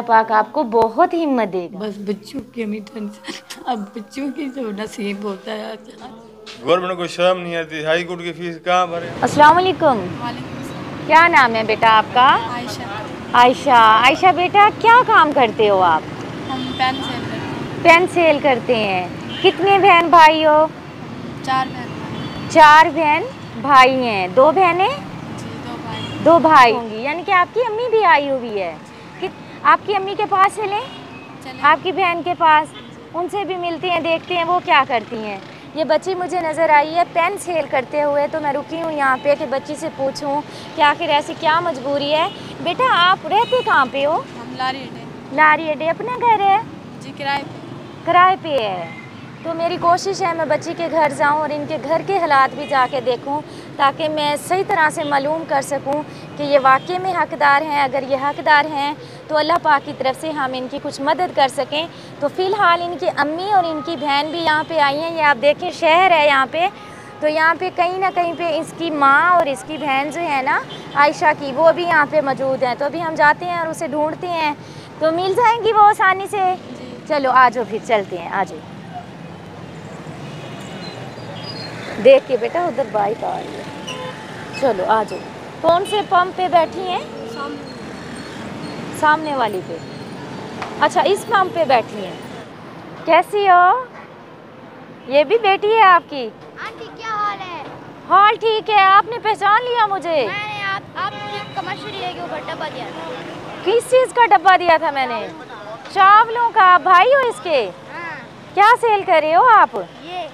पाक आपको बहुत हिम्मत देगा। बस बच्चों की हमें टेंशन, अब बच्चों की जो नसीब होता है। गवर्नमेंट को शर्म नहीं आती, हाई कोर्ट की फीस कहाँ भरे। अस्सलाम वालेकुम। क्या नाम है बेटा आपका? आयशा। आयशा। आयशा बेटा क्या काम करते हो आप? हम पेन सेल करते हैं। पेन सेल करते हैं। कितने बहन भाई हो? 4 बहन। 4 बहन भाई हैं। 2 बहनें? जी 2 भाई। 2 भाई होंगी, यानी कि आपकी अम्मी भी आई हुई है। आपकी अम्मी के पास चलें, आपकी बहन के पास, उनसे भी मिलते हैं, देखते हैं वो क्या करती हैं। ये बच्ची मुझे नज़र आई है पेन सेल करते हुए, तो मैं रुकी हूँ यहाँ पे कि बच्ची से पूछूँ कि आखिर ऐसी क्या मजबूरी है। बेटा आप रहते कहाँ पे हो? हम लारी अड्डे। लारी अड्डे अपना घर है? जी किराए पे। किराए पे है। तो मेरी कोशिश है मैं बच्ची के घर जाऊं और इनके घर के हालात भी जाके देखूं, ताकि मैं सही तरह से मालूम कर सकूं कि ये वाकई में हकदार हैं। अगर ये हकदार हैं तो अल्लाह पाक की तरफ से हम इनकी कुछ मदद कर सकें। तो फ़िलहाल इनकी अम्मी और इनकी बहन भी यहाँ पे आई हैं। ये आप देखें शहर है यहाँ पे, तो यहाँ पे कहीं ना कहीं पे इसकी माँ और इसकी बहन जो है ना आयशा की, वो भी यहाँ पे मौजूद हैं। तो अभी हम जाते हैं और उसे ढूँढते हैं, तो मिल जाएंगी वो आसानी से। चलो आ जाओ फिर चलते हैं, आ जाओ। देख के बेटा उधर बाइक आ रही है, चलो आ जाओ। कौन से पंप पे बैठी हैं? सामने वाली पे। अच्छा इस पंप पे बैठी हैं। कैसी हो? ये भी बेटी है आपकी? आंटी क्या हाल है? हाल ठीक है। आपने पहचान लिया मुझे? मैंने आपकी कमर्शियल एरिया के ऊपर डब्बा दिया था। किस चीज़ का डब्बा दिया था मैंने? चावलों का। भाई हो इसके? हाँ। क्या सेल कर रहे हो आप? ये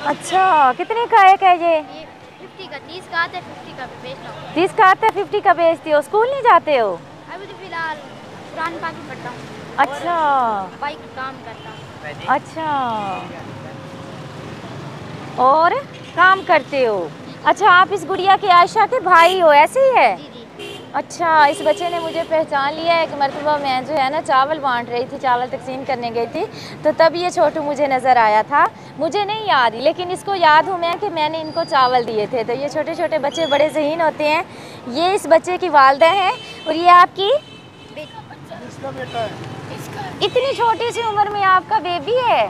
अच्छा कितने का एक है ये? 50 का। 30 का आता है, 50 का बेचता हूँ। 30 का आता है, 50 का बेचते हो। स्कूल नहीं जाते हो? अभी तो फिलहाल कुरान पाक ही पढ़ता हूँ। अच्छा। बाइक काम करता हूँ। अच्छा और काम करते हो? अच्छा आप इस गुड़िया के आयशा के भाई हो, ऐसे ही है? जी जी। अच्छा इस बच्चे ने मुझे पहचान लिया। एक मरतबा मैं जो है ना चावल बांट रही थी, चावल तकसीम करने गई थी, तो तब ये छोटू मुझे नज़र आया था। मुझे नहीं याद, लेकिन इसको याद हूँ मैं कि मैंने इनको चावल दिए थे। तो ये छोटे छोटे बच्चे बड़े ज़हीन होते हैं। ये इस बच्चे की वालदा हैं और ये आपकी बेटा है। इतनी छोटी सी उम्र में आपका बेबी है?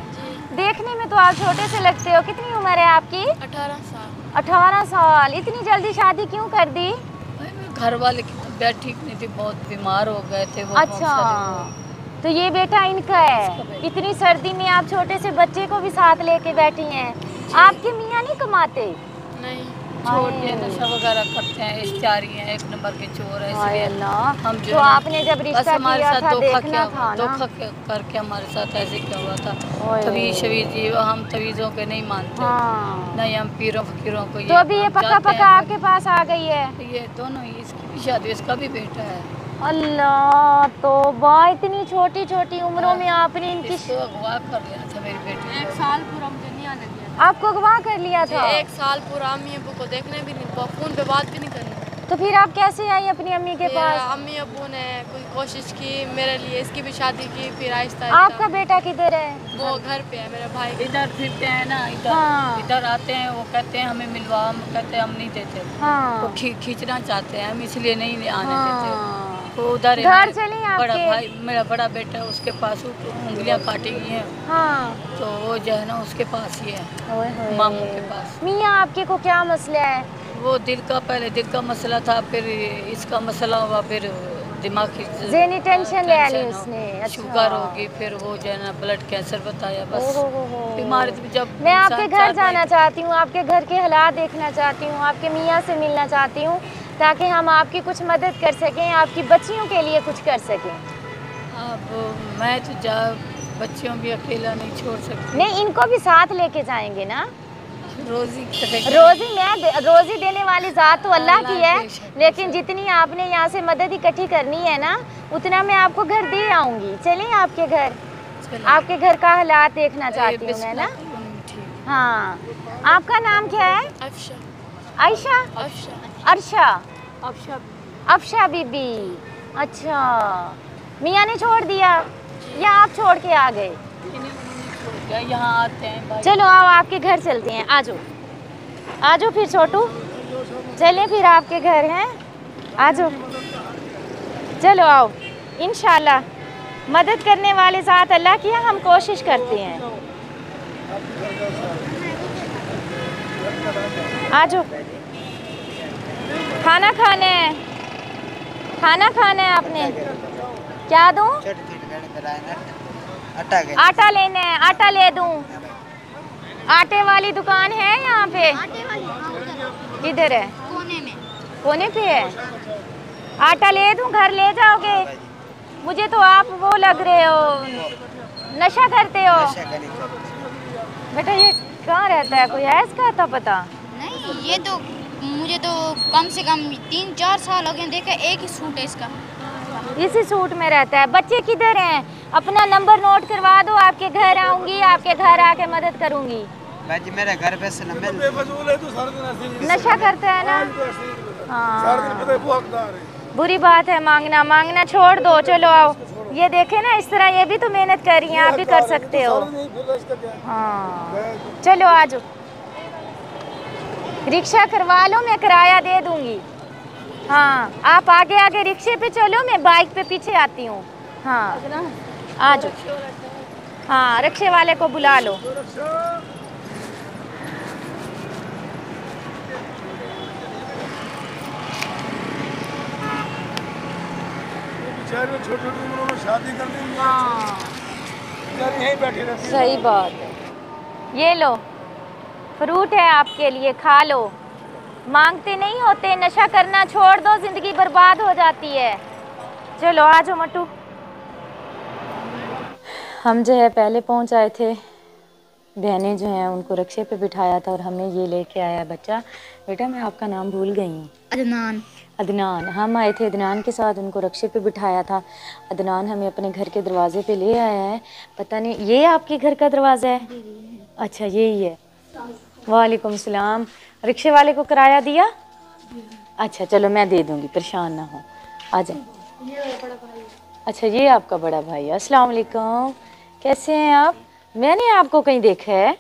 देखने में तो आप छोटे से लगते हो। कितनी उम्र है आपकी? 18 साल। 18 साल। इतनी जल्दी शादी क्यों कर दी? घर वाले की तबीयत ठीक नहीं थी, बहुत बीमार हो गए थे वो। अच्छा तो ये बेटा इनका है। इतनी सर्दी में आप छोटे से बच्चे को भी साथ लेके बैठी हैं। आपके मियाँ नहीं कमाते? नहीं छोटे नशा वगैरह करते हैं, इश्तिहारी हैं, 1 नंबर के चोर है। हाय अल्लाह। हम जो तो आपने जब रिश्ता हमारे किया साथ था धोखा देखना था ना? धोखा करके हमारे साथ ऐसे क्या हुआ था। ओए। तवीज़ शवीज़ जी हम तवीज़ों के नहीं मानते। हाँ। नहीं हम पीरों फकीरों को। तो अभी ये पक्का पक्का आपके पास आ गई है? ये दोनों ही, इसकी भी शादी, इसका भी बेटा है। अल्लाह तो वाह, इतनी छोटी छोटी उम्रों में आपने इनकी इसको अगवा कर लिया था मेरी बेटी। 1 साल पूरा मुझे नहीं आने दिया। आपको अगवा कर लिया था? 1 साल पूरा अम्मी अब्बू को देखने भी नहीं, फ़ोन पे बात भी नहीं करनी। तो फिर आप कैसे आई अपनी अम्मी के पास? अम्मी अब्बू ने कोई कोशिश की मेरे लिए, इसकी भी शादी की, फिर आहिस्ता आपका बेटा किधर है? वो घर पे है, मेरे भाई इधर फिरते हैं ना, इधर हाँ। इधर आते हैं, वो कहते हैं हमें मिलवा, हम कहते हैं हम नहीं देते। हाँ। वो खींचना चाहते हैं, हम इसलिए नहीं आने हाँ। देते। वो उधर है, घर चलें आपके? बड़ा भाई, मेरा बड़ा बेटा, उसके पास उंगलियां काटी गई हैं। हाँ। तो वो जो है ना उसके पास ही है, ओए होए। मामू के पास। मियाँ आपके को क्या मसला है? वो पहले दिल का मसला था, फिर इसका मसला हुआ, फिर दिमागी ज़हनी टेंशन ले ली उसने। अच्छा। शुगर होगी, फिर वो जो है ना ब्लड कैंसर बताया। बस बीमारी जब मैं आपके घर जाना चाहती हूँ, आपके घर के हालात देखना चाहती हूँ, आपके मियाँ से मिलना चाहती हूँ, ताकि हम आपकी कुछ मदद कर सकें, आपकी बच्चियों के लिए कुछ कर सकें। अब मैं तो बच्चियों भी अकेला नहीं छोड़ सकती। नहीं, इनको भी साथ लेके जाएंगे ना। रोजी रोजी देने वाली ज़ात तो अल्लाह की है, लेकिन जितनी आपने यहाँ से मदद इकट्ठी करनी है ना, उतना मैं आपको घर दे आऊँगी। चलिए आपके घर, आपके घर का हालात देखना चाहती हूँ मैं ना। हाँ आपका नाम क्या है? आयशा? अर्शा? अफशा बीबी। अच्छा मियाँ ने छोड़ दिया या आप छोड़ के आ गए? यहाँ आते हैं। चलो आओ आपके घर चलते हैं, आ जाओ फिर छोटू, चलें फिर आपके घर हैं, आ जाओ। चलो आओ, इंशाल्लाह मदद करने वाले ज़ात अल्लाह की है, हम कोशिश करते हैं। आ जाओ, खाना खाना है, खाना खाना है आपने। क्या दूँ? आटा लेना है, आटा ले दूँ? आटे वाली दुकान है यहाँ पे? आटे वाली, हाँ, उधर किधर है? कोने में। कोने पे है? आटा ले दूँ, घर ले जाओगे? मुझे तो आप वो लग रहे हो, नशा करते हो। बेटा ये कहाँ रहता है, कोई है इसका अता पता? नहीं, ये तो मुझे तो कम से कम 3-4 साल हो गए देखा, एक ही सूट है इसका। इसी सूट में रहता है। बच्चे किधर हैं? अपना नंबर नोट करवा दो, आपके घर आऊंगी, आपके घर आके मदद करूंगी। भाई मेरे घर पे से नशा करता है ना? हाँ, बुरी बात है मांगना, मांगना छोड़ दो। चलो आओ, ये देखे ना, इस तरह ये भी तो मेहनत कर रही हैं, आप भी कर सकते हो। हाँ चलो आ जाओ, रिक्शा करवा लो, मैं किराया दे दूंगी। हाँ आप आगे आगे रिक्शे पे चलो, मैं बाइक पे पीछे आती हूँ। हाँ आ जाओ, हाँ रिक्शे वाले को बुला लो। छोटी उम्र में शादी कर दी, यहीं बैठी रहती। सही बात है। ये लो फ्रूट है आपके लिए, खा लो। मांगते नहीं होते, नशा करना छोड़ दो, जिंदगी बर्बाद हो जाती है। चलो आ जाओ मट्टू। हम जो है पहले पहुंच आए थे, बहनें जो हैं उनको रिक्शे पे बिठाया था और हमने ये लेके आया बच्चा। बेटा मैं आपका नाम भूल गई हूँ। अदनान। अदनान, हम आए थे अदनान के साथ, उनको रिक्शे पे बिठाया था। अदनान हमें अपने घर के दरवाजे पे ले आया है। पता नहीं ये आपके घर का दरवाज़ा है? अच्छा यही है। वालेकुम सलाम। रिक्शे वाले को किराया दिया? अच्छा चलो मैं दे दूँगी, परेशान ना हो, आ जाए। अच्छा ये आपका बड़ा भाई है। अस्सलाम वालेकुम, कैसे हैं आप? मैंने आपको कहीं देखा है।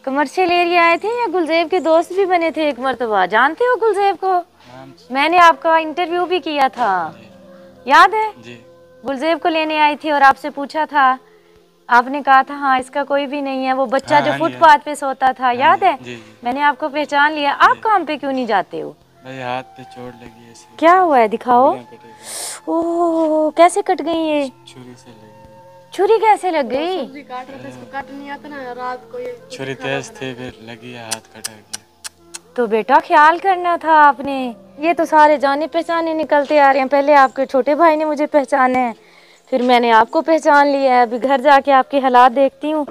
कमर्शियल एरिया आए थे या गुलजेब के दोस्त भी बने थे एक मरतबा? जानते हो गुलजेब को? मैंने आपका इंटरव्यू भी किया था, याद है? गुलजेब को लेने आई थी और आपसे पूछा था, आपने कहा था हाँ इसका कोई भी नहीं है, वो बच्चा जो फुटपाथ पे सोता था, याद है? मैंने आपको पहचान लिया। आप काम पे क्यों नहीं जाते हो? हाथ पे चोट लगी है। क्या हुआ है, दिखाओ। ओह कैसे कट गई ये? छुरी से लगी। छुरी कैसे लग गई? सब्जी काट रहा था, इसको काट नहीं आता ना, रात को ये छुरी तेज थी, फिर लगी है, हाथ कटा गया। तो बेटा ख्याल करना था आपने। ये तो सारे जाने पहचाने निकलते आ रहे हैं। पहले आपके छोटे भाई ने मुझे पहचाना है, फिर मैंने आपको पहचान लिया है। अभी घर जाके आपके हालात देखती हूँ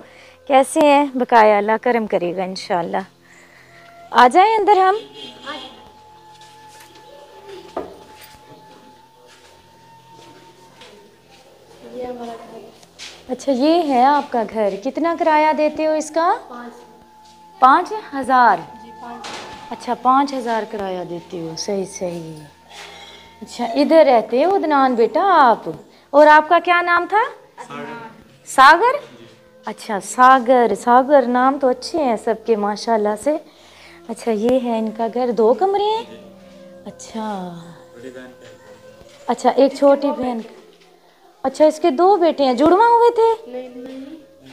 कैसे हैं। बकाया अल्लाह करम करेगा इंशाल्लाह। आ जाए अंदर हम। अच्छा ये है आपका घर, कितना किराया देते हो इसका? 5,000। अच्छा 5,000 किराया देते हो, सही सही। अच्छा इधर रहते हो अदनान बेटा आप? और आपका क्या नाम था? सागर। अच्छा सागर, सागर नाम तो अच्छे हैं सबके माशाल्लाह से। अच्छा ये है इनका घर, 2 कमरे हैं? अच्छा एक छोटी बहन। अच्छा इसके 2 बेटे हैं, जुड़वा हुए थे?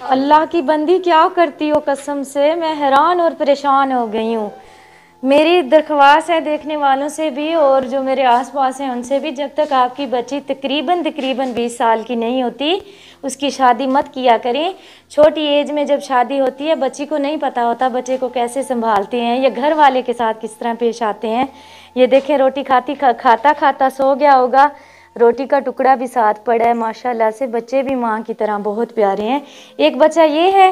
अल्लाह की बंदी क्या करती हो, कसम से मैं हैरान और परेशान हो गई हूँ। मेरी दरख्वास्त है देखने वालों से भी और जो मेरे आसपास हैं उनसे भी, जब तक आपकी बच्ची तकरीबन 20 साल की नहीं होती उसकी शादी मत किया करें। छोटी एज में जब शादी होती है बच्ची को नहीं पता होता बच्चे को कैसे संभालते हैं या घर वाले के साथ किस तरह पेश आते हैं। ये देखें रोटी खाता खाता सो गया होगा, रोटी का टुकड़ा भी साथ पड़ा है माशाल्लाह से। बच्चे भी माँ की तरह बहुत प्यारे हैं। एक बच्चा ये है,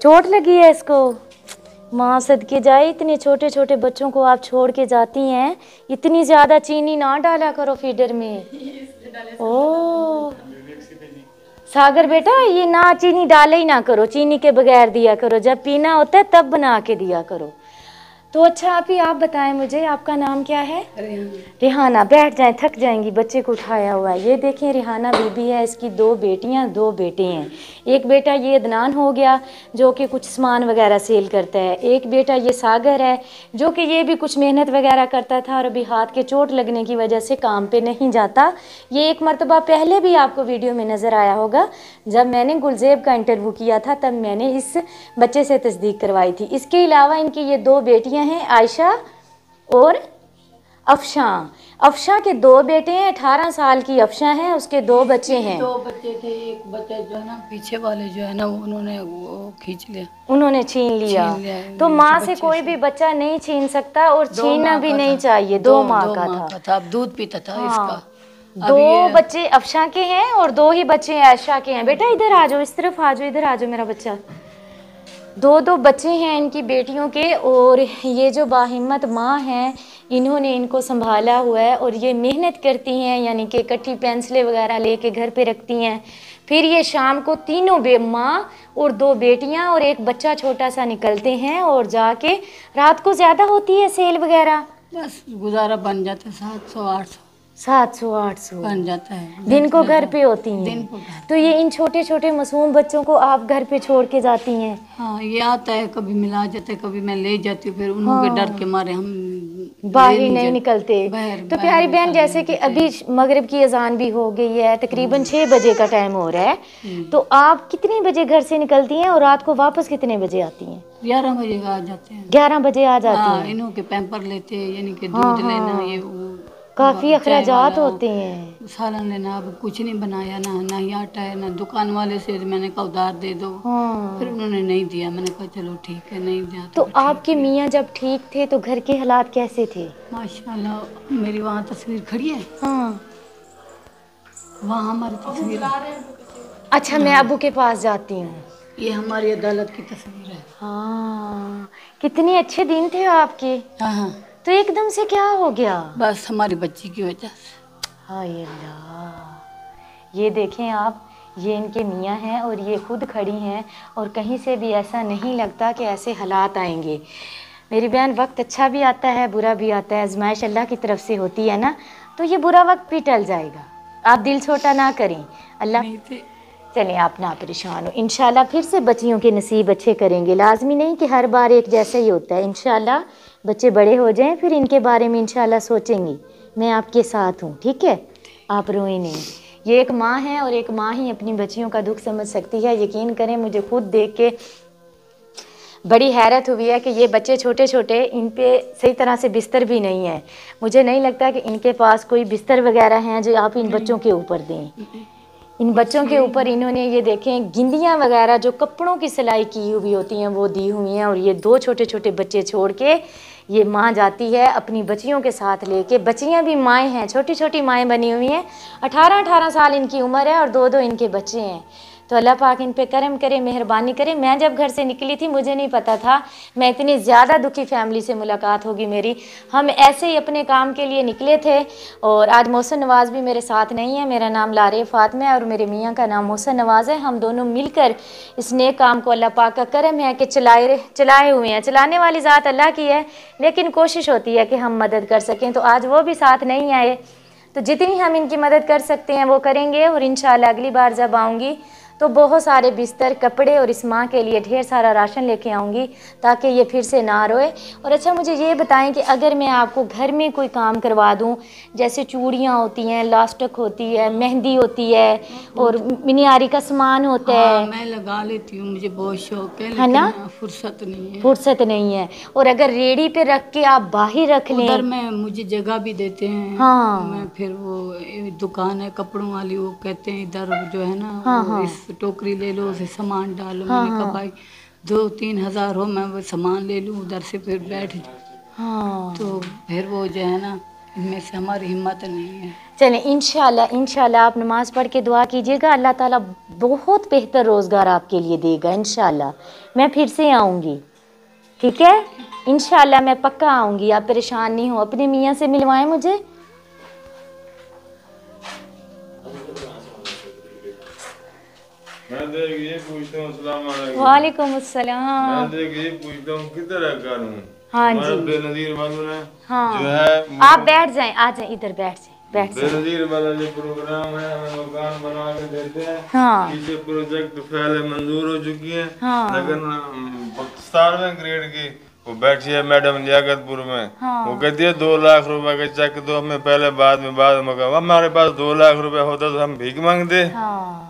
चोट लगी है इसको, माँ सदके जाए। इतने छोटे छोटे बच्चों को आप छोड़ के जाती हैं, इतनी ज़्यादा चीनी ना डाला करो फीडर में। ओ सागर बेटा ये ना चीनी डाले ही ना करो, चीनी के बगैर दिया करो, जब पीना होता है तब बना के दिया करो। तो अच्छा आप ही आप बताएं मुझे, आपका नाम क्या है? रिहाना। बैठ जाएं, थक जाएंगी, बच्चे को उठाया हुआ है। ये देखें रिहाना बीबी है, इसकी 2 बेटियां 2 बेटे हैं। एक बेटा ये अदनान हो गया जो कि कुछ सामान वगैरह सेल करता है, एक बेटा ये सागर है जो कि ये भी कुछ मेहनत वगैरह करता था और अभी हाथ के चोट लगने की वजह से काम पे नहीं जाता। ये एक मरतबा पहले भी आपको वीडियो में नज़र आया होगा, जब मैंने गुलजेब का इंटरव्यू किया था तब मैंने इस बच्चे से तस्दीक करवाई थी। इसके अलावा इनकी ये 2 बेटियां हैं, आयशा और अफशा। अफशा के 2 बेटे हैं, 18 साल की अफशा है, उसके 2 बच्चे हैं। 2 बच्चे थे, एक बच्चा जो है ना पीछे वाले जो है ना उन्होंने वो खींच लिया, उन्होंने छीन लिया। तो माँ से कोई भी बच्चा नहीं छीन सकता और छीनना भी नहीं चाहिए। 2 माँ का था। अब दूध पीता था इसका। 2 बच्चे अफशा के हैं और 2 ही बच्चे आयशा के हैं। बेटा इधर आ जाओ, इस तरफ आ जाओ, इधर आ जाओ मेरा बच्चा। 2 बच्चे हैं इनकी बेटियों के और ये जो बाहिम्मत माँ हैं इन्होंने इनको संभाला हुआ है और ये मेहनत करती हैं, यानी कि इकट्ठी पेंसिलें वगैरह लेके घर पे रखती हैं। फिर ये शाम को तीनों माँ और 2 बेटियां और एक बच्चा छोटा सा निकलते हैं और जाके रात को ज़्यादा होती है सेल वगैरह, बस गुजारा बन जाता है। 700-800 700-800 बन जाता है दिन को घर पे होती हैं। दिन को घर। तो ये इन छोटे छोटे मासूम बच्चों को आप घर पे छोड़ के जाती हैं? हाँ, ये आता है, कभी मिला जाता है, कभी मैं ले जाती हूँ, फिर उन्हों के डर के मारे हम बाहर नहीं निकलते। तो प्यारी बहन, जैसे कि अभी मगरिब की अजान भी हो गई है, तकरीबन 6 बजे का टाइम हो रहा है, तो आप कितने बजे घर से निकलती हैं और रात को वापस कितने बजे आती हैं? 11 बजे आ जाते हैं। 11 बजे आ जाती हैं। इन्हों के पैम्पर लेते हैं, यानी कि दूध लेना, ये काफ़ी अखराजात होते हैं। सालन लेना, अब कुछ नहीं बनाया, ना ही आटा है, ना दुकान वाले से मैंने कहा उधार दे दो। फिर उन्होंने नहीं दिया, मैंने कहा चलो ठीक है, नहीं दिया तो आपके मियाँ जब ठीक थे तो घर के हालात कैसे थे? माशाल्लाह, मेरी वहाँ तस्वीर खड़ी है। हाँ, वहाँ हमारी तस्वीर है। अच्छा, मैं अबू के पास जाती हूँ। ये हमारी अदालत की तस्वीर है। हाँ, कितने अच्छे दिन थे आपके। हाँ, तो एकदम से क्या हो गया? बस हमारी बच्ची की वजह से। हाय अल्लाह, ये देखें आप, ये इनके मियाँ हैं और ये खुद खड़ी हैं और कहीं से भी ऐसा नहीं लगता कि ऐसे हालात आएंगे। मेरी बहन, वक्त अच्छा भी आता है, बुरा भी आता है, आजमाइश अल्लाह की तरफ से होती है ना, तो ये बुरा वक्त भी टल जाएगा। आप दिल छोटा ना करें, अल्लाह। चलें, आप ना परेशान हो, इंशाल्लाह फिर से बच्चियों के नसीब अच्छे करेंगे। लाजमी नहीं कि हर बार एक जैसा ही होता है। इंशाल्लाह बच्चे बड़े हो जाएं फिर इनके बारे में इंशाल्लाह सोचेंगी। मैं आपके साथ हूँ, ठीक है? आप रोए नहीं। ये एक माँ है और एक माँ ही अपनी बच्चियों का दुख समझ सकती है। यकीन करें, मुझे खुद देख के बड़ी हैरत हुई है कि ये बच्चे छोटे छोटे, इन पे सही तरह से बिस्तर भी नहीं है। मुझे नहीं लगता कि इनके पास कोई बिस्तर वगैरह हैं जो आप इन बच्चों के ऊपर दें। इन बच्चों के ऊपर इन्होंने ये देखें गिंदियाँ वगैरह जो कपड़ों की सिलाई की हुई होती हैं वो दी हुई हैं। और ये 2 छोटे छोटे बच्चे छोड़ के ये माँ जाती है अपनी बच्चियों के साथ लेके। बच्चियाँ भी माएँ हैं, छोटी छोटी माएँ बनी हुई हैं। 18-18 साल इनकी उम्र है और 2-2 इनके बच्चे हैं। तो अल्लाह पाक इन पे करम करे, मेहरबानी करे। मैं जब घर से निकली थी मुझे नहीं पता था मैं इतनी ज़्यादा दुखी फैमिली से मुलाकात होगी मेरी। हम ऐसे ही अपने काम के लिए निकले थे और आज मोहसिन नवाज़ भी मेरे साथ नहीं है। मेरा नाम लारे फ़ातिमा है और मेरे मियाँ का नाम मोहसिन नवाज़ है। हम दोनों मिलकर इस नेक काम को अल्लाह पाक का करम है कि चलाए हुए हैं। चलाने वाली ज़ात अल्लाह की है, लेकिन कोशिश होती है कि हम मदद कर सकें। तो आज वो भी साथ नहीं आए, तो जितनी हम इनकी मदद कर सकते हैं वो करेंगे। और इंशाल्लाह अगली बार जब आऊँगी तो बहुत सारे बिस्तर, कपड़े और इस माँ के लिए ढेर सारा राशन लेके आऊँगी ताकि ये फिर से ना रोए। और अच्छा, मुझे ये बताएं कि अगर मैं आपको घर में कोई काम करवा दूँ, जैसे चूड़ियाँ होती हैं, लास्टक होती है, मेहंदी होती है और मिनियारी का सामान होता है, मैं लगा लेती हूँ, मुझे बहुत शौक है ना? फुर्सत नहीं है। फुर्सत नहीं है। और अगर रेडी पे रख के आप बाहर रख लें, उधर में मुझे जगह भी देते हैं। हाँ, मैं फिर वो दुकान है कपड़ों वाली, वो कहते हैं इधर जो है ना, हाँ, इस टोकरी ले लो, उसे सामान डालो। मैंने कहा भाई 2-3 हज़ार हो, मैं वो सामान ले लूँ उधर से, फिर बैठ जाऊँ। तो फिर वो जो है ना, इनमें से हमारी हिम्मत नहीं है। चलें, इंशाल्लाह आप नमाज़ पढ़ के दुआ कीजिएगा, अल्लाह ताला बहुत बेहतर रोज़गार आपके लिए देगा। इंशाल्लाह मैं फिर से आऊँगी, ठीक है? इंशाल्लाह मैं पक्का आऊँगी, आप परेशान नहीं हो। अपने मियाँ से मिलवाएं मुझे। मैं देख ये पूछता हूँ, अस्सलाम वालेकुम। वालेकुम अस्सलाम। मैं देख ये पूछता हूँ किधर है घर हूँ? हाँ हमारे जी। बेनजीर वालों ने हाँ। जो है आप बैठ जाएं, आ जाएं, इधर बैठ जाएं, बैठ जाएं। बेनजीर वाला जो प्रोग्राम है हमें मकान बना के देते हैं। हाँ। पीछे प्रोजेक्ट पहले मंजूर हो चुकी है। हाँ। लेकिन 17वें ग्रेड की वो बैठी है मैडम लियाकतपुर में। हाँ। वो कहती है 2 लाख रुपए का चेक दो हमें पहले, बाद में मकान। हमारे पास 2 लाख रुपए होता तो हम भीख मांगते। हाँ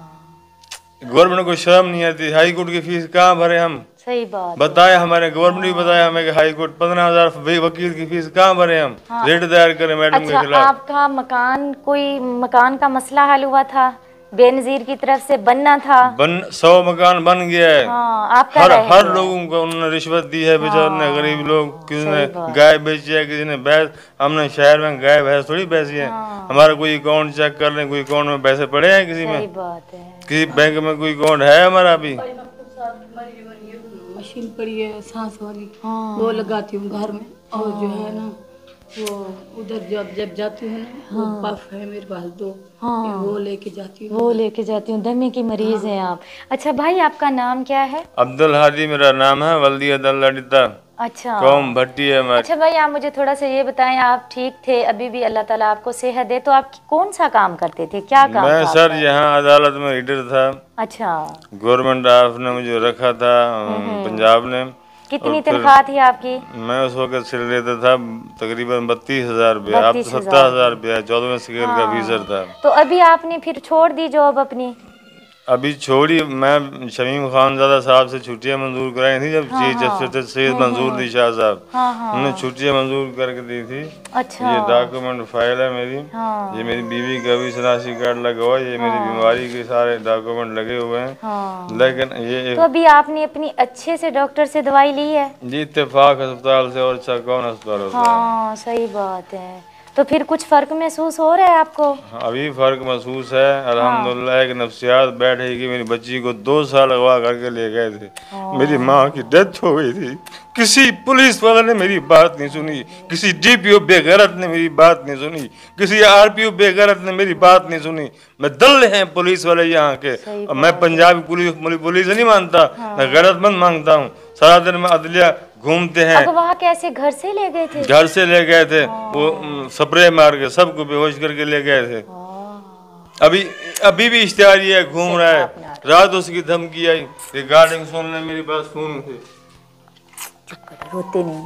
गवर्नमेंट को शर्म नहीं आती। हाई कोर्ट की फीस कहाँ भरे हम? सही बात। बताए हमारे गवर्नमेंट भी बताया हमें कि हाई कोर्ट 15,000 वकील की फीस कहाँ भरे हम? हाँ। रेट दायर करें मैडम अच्छा, के खिलाफ। आपका मकान, कोई मकान का मसला हल हुआ था? बेनजीर की तरफ से बनना था। 100 मकान बन गया है। हाँ, आपका हर रह हर गया। लोगों को उन्होंने रिश्वत दी है बेचारों ने। गरीब लोग, किसी सही ने बात। गाय बेची है, किसी ने भैंस। हमने शहर में गाय भैंस थोड़ी बेची है। हमारा कोई अकाउंट चेक कर लें, कोई अकाउंट में पैसे पड़े हैं किसी सही में? बात है। किसी बैंक में कोई अकाउंट है हमारा अभी? मशीन पड़ी है सांस वाली, वो लगाती हूँ घर में। और जो है ना वो उधर जब जाती हूँ ना, वो पफ है मेरे पास 2, वो लेके जाती हूँ। वो लेके जाती हूँ। दमे की मरीज हैं आप। अच्छा भाई, आपका नाम क्या है? अब्दुल हादी मेरा नाम है, वल्दी अदल्लाडिता अच्छा। कौम भट्टी है हमारी। अच्छा भाई, आप मुझे थोड़ा सा ये बताएं, आप ठीक थे, अभी भी अल्लाह ताला आपको सेहत दे, तो आप कौन सा काम करते थे, क्या काम मैं था सर आपका? यहाँ अदालत में रीडर था। अच्छा। गवर्नमेंट ऑफ ने मुझे रखा था, पंजाब ने। कितनी और फिर तनख्वाह थी आपकी? मैं उस वक्त सिल लेता था तकरीबन 32,000 रुपया। अब तो 32,000 17,000 रुपया। 14वें स्केल का ऑफिसर था। तो अभी आपने फिर छोड़ दी जॉब अपनी? अभी छोड़ी। मैं शमीम खान ज़्यादा साहब से छुट्टियां मंजूर कराई थी जब चीफ सैयद मंजूर दी शाह साहब। उन्होंने छुट्टियां मंजूर करके दी थी। अच्छा। ये डॉक्यूमेंट फाइल है मेरी। ये मेरी बीवी का भी शनाख्ती कार्ड लगा हुआ है। ये मेरी बीमारी के सारे डॉक्यूमेंट लगे हुए हैं। लेकिन ये तो अभी आपने अपनी अच्छे से डॉक्टर से दवाई ली है? जी इत्तेफाक अस्पताल से, और अच्छा कौन अस्पताल होता है? हाँ सही बात है। तो फिर कुछ फर्क महसूस हो रहा है आपको? अभी फर्क महसूस है अल्हम्दुलिल्लाह। एक नफ्सियात बैठेगी। मेरी बच्ची को 2 साल अगवा करके ले गए थे। मेरी माँ की डेथ हो गई थी। किसी पुलिस वाले ने मेरी बात नहीं सुनी, किसी DPO बेगैरत ने मेरी बात नहीं सुनी, किसी RPO बेगैरत ने मेरी बात नहीं सुनी। मैं दल हैं पुलिस वाले यहाँ के। और मैं पंजाबी पुलिस नहीं मानता, मैं गैरतमंद मांगता हूँ। सारा दिन में अदलिया घूमते हैं। अगवा कैसे, घर से ले गए थे? घर से ले गए थे। वो स्प्रे मार के सबको बेहोश करके ले गए थे। अभी भी इश्तिहार ये घूम रहा है। रात उसकी धमकी आई, रिकॉर्डिंग सुनने मेरी बात सुन थे। रोते नहीं,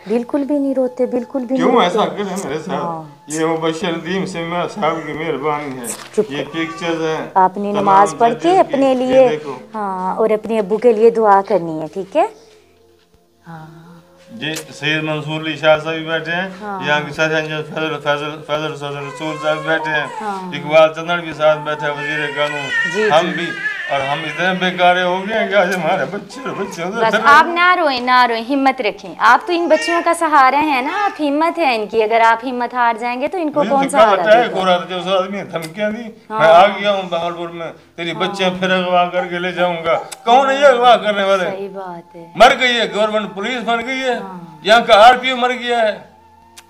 बिल्कुल भी नहीं रोते, बिल्कुल भी क्यों नहीं ऐसा रोते। करे मेरे साथ? ये मुबश्शिर दीम से मैं साहब की मेहरबानी है। ये पिक्चर्स हैं। आपने नमाज पढ़ के अपने लिए, हाँ, और अपने अब्बू के लिए दुआ करनी है, ठीक है? जी सैयद मंसूर अली शाह साहब भी बैठे हैं। यहाँ के फैजल रसूल साहब बैठे हैं। इकबाल चंदड़ भी साथ बैठे हैं, वजीर कानून। हम भी, और हम इतने बेकार हो गए हैं कि आज हमारे बच्चे बस आप ना रोएं, ना रोएं, हिम्मत रखें। आप तो इन बच्चियों का सहारा है ना, आप हिम्मत है इनकी। अगर आप हिम्मत हार जाएंगे तो इनको कौन सहारा देगा? आदमी धमकियां दी। मैं आ गया हूँ बहालपुर में, तेरी बच्चे फिर अगवा करके ले जाऊंगा। कौन है ये अगवा करने वाले? सही बात है। मर गई है गवर्नमेंट, पुलिस मर गई है। यहाँ का RPO मर गया है,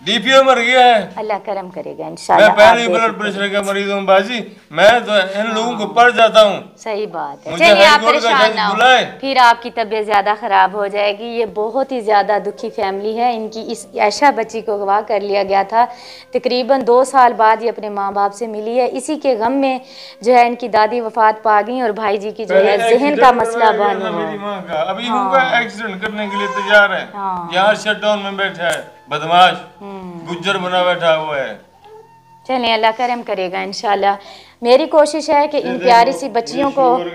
DPO मर गया है। अल्लाह करम करेगा मैं इंशाल्लाह। पहले ही ब्लड प्रेशर का मरीज हूँ बाजी। मैं तो इन लोगों को पड़ जाता हूँ। सही बात है। मुझे चलिए आप हाई कोर्ट का परेशान जज ना हो, बुलाए। फिर आपकी तबीयत ज़्यादा ख़राब हो जाएगी। ये बहुत ही ज़्यादा दुखी फैमिली है। इनकी इस ऐशा बच्ची को अगवा कर लिया गया था। तकरीबन 2 साल बाद ये अपने माँ बाप से मिली है। इसी के गम में जो है इनकी दादी वफात पा गई और भाई जी की जो है जहन का मसला बन मेरी माँ का अभी उनका एक्सीडेंट करने के लिए तैयार है। यहाँ शटडाउन में बैठा है बदमाश, गुज्जर बना बैठा हुआ है। चलें अल्लाह करम करेगा इंशाल्लाह। मेरी कोशिश है कि इन प्यारी सी बच्चियों को, मेरी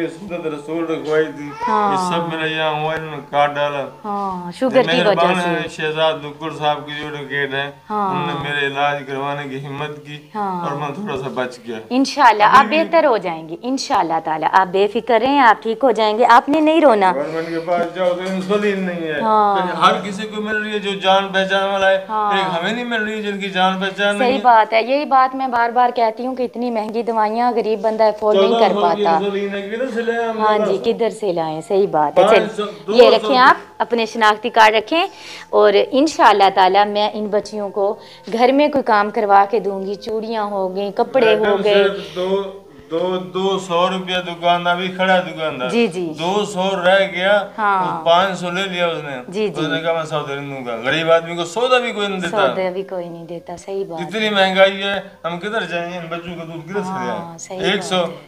सुन्नत रसूल रखवाई थी। ये सब मेरा यहाँ हुआ, इन्होंने काट डाला। शुगर की वजह से। शहजाद दुक्कुर साहब की जो एडवोकेट है, उन्होंने मेरे इलाज करवाने की हिम्मत की और मैं थोड़ा सा बच गया। इंशाल्लाह आप बेहतर हो जाएंगे, इंशाल्लाह ताला। आप बेफिक्र रहें, आप ठीक हो जाएंगे। आपने नहीं रोना। गवर्नमेंट के पास जाओ तो इंसुलिन नहीं है। हर किसी को मिल रही है जो जान पहचान वाला है, एक हमें नहीं मिल रही है जिनकी जान पहचान नहीं है। सही बात है। यही बात मैं बार बार कहती हूँ कि इतनी महंगी दवाइयाँ गरीब बंदा अफोर्ड नहीं कर पाता। हाँ जी, किधर से लाएं? सही बात है। चलिए ये रखें, आप अपने शनाख्ती कार्ड रखें और इंशाल्लाह ताला मैं इन बच्चियों को घर में कोई काम करवा के दूंगी। चूड़ियाँ हो गई, कपड़े हो गए। तो 200 रुपया दुकानदार भी खड़ा है, दुकानदार जी जी 200 रह गया, हाँ। 500 ले लिया उसने। जी जी उसने कहा मैं सौदा नहीं दूंगा। गरीब आदमी को सौदा भी कोई नहीं देता, सौदा भी कोई नहीं देता। सही बात। इतनी महंगाई है, हम किधर जाएंगे? इन बच्चों का दूध किधर से हाँ, सही लें?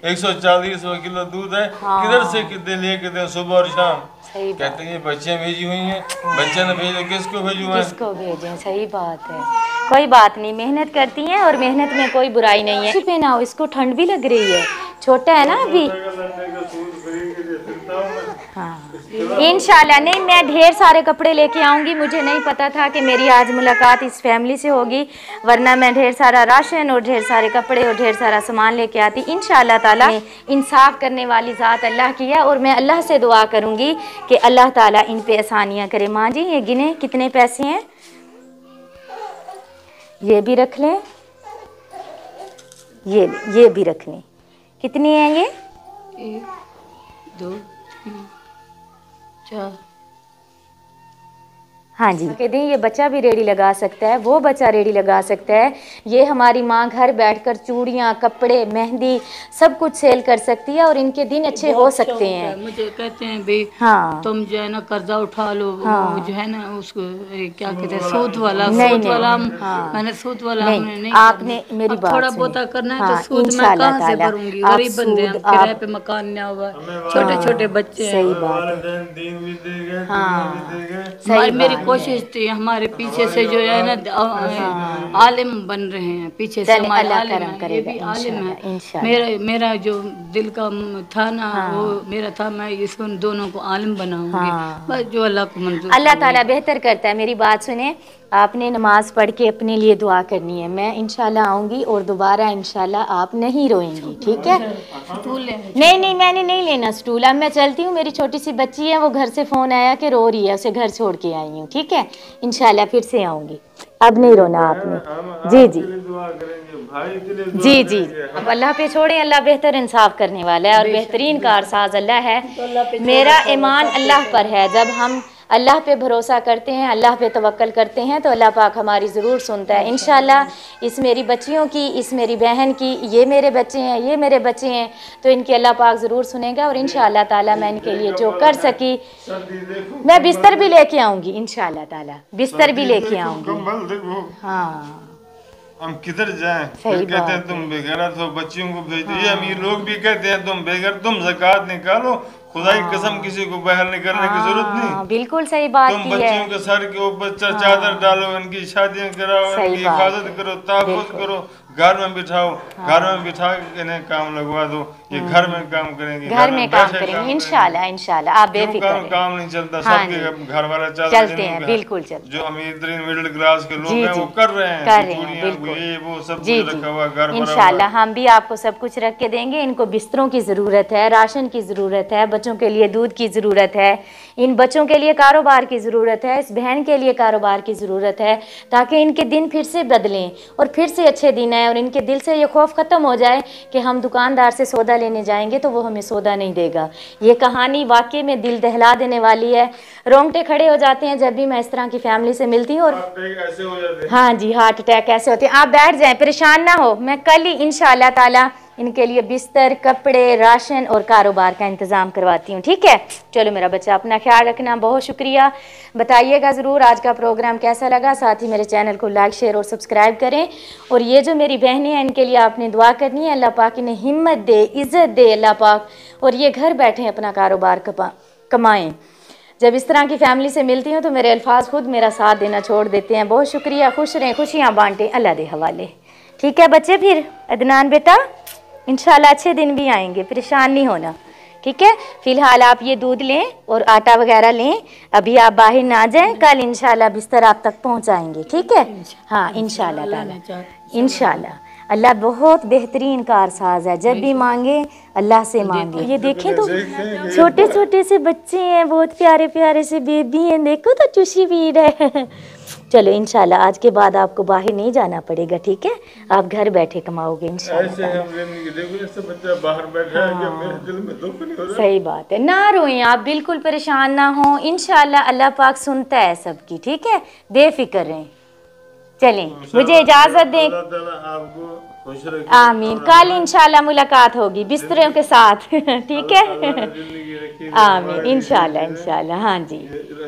140 किलो दूध है, किधर से कितने लेके दें सुबह और शाम? कहते हैं ये बच्चियां भेजी हुई हैं, बच्चे ने भेजे, किसको भेजूं मैं? किसको भेजें? सही बात है। कोई बात नहीं, मेहनत करती हैं और मेहनत में कोई बुराई नहीं है। पहनाओ, इसको ठंड भी लग रही है, छोटा है ना अभी। हाँ इंशाल्लाह। नहीं, मैं ढेर सारे कपड़े लेके आऊँगी। मुझे नहीं पता था कि मेरी आज मुलाकात इस फैमिली से होगी, वरना मैं ढेर सारा राशन और ढेर सारे कपड़े और ढेर सारा सामान लेके आती। इंशाल्लाह ताला इंसाफ करने वाली ज़ात अल्लाह की है और मैं अल्लाह से दुआ करूँगी कि अल्लाह ताला इन पे आसानियाँ करे। माँ जी ये गिने कितने पैसे हैं? ये भी रख लें, ये भी रख लें। कितनी हैं ये? 1 2 3 4। हाँ जी कह दें, ये बच्चा भी रेडी लगा सकता है, वो बच्चा रेडी लगा सकता है। ये हमारी माँ घर बैठकर चूड़ियाँ, कपड़े, मेहंदी सब कुछ सेल कर सकती है और इनके दिन अच्छे हो सकते हैं। मुझे कहते हैं भाई हाँ तुम जो है ना कर्जा उठा लो, हाँ। वो जो है ना उसको क्या कहते हैं, सूद वाला। नहीं, सूद नहीं, वाला हाँ। मैंने सूद वाला नहीं, हमने नहीं आपने मेरी अब बात थोड़ा सुनी। बहुत करना है हाँ, तो सूद मैं इंशाल्लाह कहाँ से ताला। भरूंगी? आप गरीब बंदे हैं, सूद किराए आप- पे मकान नहीं हुआ, छोटे छोटे बच्चे हैं। सही बात है। दिन भी देगा, हाँ, भी देगा। सही मेरी बात कोशिश थी, हमारे पीछे से जो है ना आलिम बन रहे हैं, पीछे से चलें, हमारे अल्लाह आलिम करम हैं, ये करेगा भी आलिम है। इंशाल्लाह। मेरा जो दिल का था ना, वो मेरा था मैं इसको दोनों को आलिम बनाऊंगी। हाँ। बस जो अल्लाह को मंजूर। अल्लाह ताला बेहतर करता है। मेरी बात सुने, आपने नमाज पढ़ के अपने लिए दुआ करनी है। मैं इंशाल्लाह आऊँगी और दोबारा इंशाल्लाह आप नहीं रोएंगी, ठीक है? नहीं नहीं मैंने नहीं लेना स्टूल, अब मैं चलती हूँ। मेरी छोटी सी बच्ची है, वो घर से फ़ोन आया कि रो रही है, उसे घर छोड़ के आई हूँ, ठीक है? इंशाल्लाह फिर से आऊँगी, अब नहीं रोना आपने। जी जी जी जी अब अल्लाह पे छोड़ें, अल्लाह बेहतर इंसाफ करने वाला है और बेहतरीन कारसाज अल्लाह है। मेरा ईमान अल्लाह पर है। जब हम अल्लाह पे भरोसा करते हैं, अल्लाह पे तवक्कल करते हैं तो अल्लाह पाक हमारी ज़रूर सुनता है। इंशाल्लाह इस मेरी बच्चियों की, इस मेरी बहन की, ये मेरे बच्चे हैं, ये मेरे बच्चे हैं, तो इनकी अल्लाह पाक ज़रूर सुनेगा और इंशाल्लाह ताला मैं इनके लिए जो कर सकी, मैं बिस्तर भी लेके आऊँगी। इंशाल्लाह ताला बिस्तर भी लेके आऊँगी। हाँ हम किधर जाएं? सही फिर कहते बात हैं तुम बेगैरत हो, बच्चियों को भेज दिए। अमीर लोग भी कहते हैं तुम बेगैरत, तुम ज़कात निकालो। खुदा की कसम किसी को बाहर निकलने की जरूरत नहीं। बिल्कुल सही बात तुम की बच्चियों है। के सर के ऊपर चादर डालो, इनकी शादियां कराओ, सही इनकी बात हिफाजत करो, तहफ़्फ़ुज़ करो, घर में बिठाओ, घर में बिठा के इन्हें काम लगवा दो, ये घर में काम करेंगे, घर में काम बैठे करेंगे इंशाल्लाह इंशाल्लाह, आप क्यों बेफिक्र रहें। काम नहीं चलता? हाँ सबके घर वाला चलते हैं, बिल्कुल चलते। जो अमीर तरीन मिडिल क्लास के लोग जी, हैं जी, वो कर रहे हैं, कर रहे हैं, चूड़ियां, बिल्कुल। ये वो सब जी कुछ जी रखा हुआ, घर भरा हुआ। इंशाल्लाह हम भी आपको सब कुछ रख के देंगे। इनको बिस्तरों की ज़रूरत है, राशन की ज़रूरत है, बच्चों के लिए दूध की ज़रूरत है, इन बच्चों के लिए कारोबार की ज़रूरत है, इस बहन के लिए कारोबार की ज़रूरत है, ताकि इनके दिन फिर से बदलें और फिर से अच्छे दिन आए और इनके दिल से ये खौफ ख़त्म हो जाए कि हम दुकानदार से सौदा लेने जाएंगे तो वो हमें सौदा नहीं देगा। ये कहानी वाकई में दिल दहला देने वाली है। रोंगटे खड़े हो जाते हैं जब भी मैं इस तरह की फैमिली से मिलती हूँ। और ऐसे हो जाते हैं। हाँ जी, हार्ट अटैक ऐसे होते हैं। आप बैठ जाएं, परेशान ना हो। मैं कल ही इंशाल्लाह ताला इनके लिए बिस्तर, कपड़े, राशन और कारोबार का इंतज़ाम करवाती हूँ, ठीक है? चलो मेरा बच्चा, अपना ख्याल रखना। बहुत शुक्रिया। बताइएगा ज़रूर आज का प्रोग्राम कैसा लगा। साथ ही मेरे चैनल को लाइक, शेयर और सब्सक्राइब करें। और ये जो मेरी बहनें हैं, इनके लिए आपने दुआ करनी है। अल्लाह पाक इन्हें हिम्मत दे, इज़्ज़त दे अल्लाह पाक, और ये घर बैठे अपना कारोबार कमाएँ। जब इस तरह की फैमिली से मिलती हूँ तो मेरे अल्फाज खुद मेरा साथ देना छोड़ देते हैं। बहुत शुक्रिया। खुश रहें, खुशियाँ बांटें, अल्लाह दे हवाले। ठीक है बच्चे? फिर अदनान बेटा, इंशाल्लाह अच्छे दिन भी आएंगे, परेशान नहीं होना, ठीक है? फ़िलहाल आप ये दूध लें और आटा वगैरह लें। अभी आप बाहर ना जाएं, कल इंशाल्लाह बिस्तर आप तक पहुंचाएंगे, ठीक है? हाँ इंशाल्लाह ताला, इंशाल्लाह। अल्लाह बहुत बेहतरीन कारसाज है, जब भी मांगे अल्लाह से मांगे। ये देखें तो छोटे छोटे से बच्चे हैं, बहुत प्यारे प्यारे से बेबी हैं, देखो तो चुशी भी है। चलो इंशाल्लाह आज के बाद आपको बाहर नहीं जाना पड़ेगा, ठीक है? आप घर बैठे कमाओगे इंशाल्लाह। ऐसे हम देखो जैसे बच्चा बाहर बैठा है कि मेरे दिल में दुख नहीं हो रहा। सही बात है, ना रोएं आप, बिल्कुल परेशान ना हो। इंशाल्लाह अल्लाह पाक सुनता है सबकी, ठीक है? बेफिक्र रहें। चलें, मुझे इजाज़त दें। अल्लाह ताला आपको खुश रखे। आमीन। कल इंशाल्लाह मुलाकात होगी बिस्तरों के साथ। ठीक है, आमीन, इंशाल्लाह इंशाल्लाह। हाँ जी,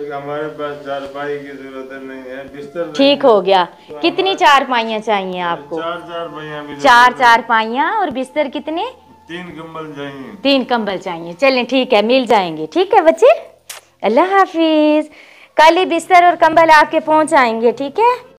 हमारे पास चारपाई की जरूरत नहीं है, बिस्तर ठीक हो गया। कितनी चारपाइयाँ चाहिए आपको? चार चारपाइयाँ भी चार चारपाइयाँ और बिस्तर कितने? 3 कंबल चाहिए। 3 कंबल चाहिए। चलें ठीक है, मिल जाएंगे। ठीक है बच्चे, अल्लाह हाफिज। कल ही बिस्तर और कंबल आपके पहुंच आएंगे। ठीक है।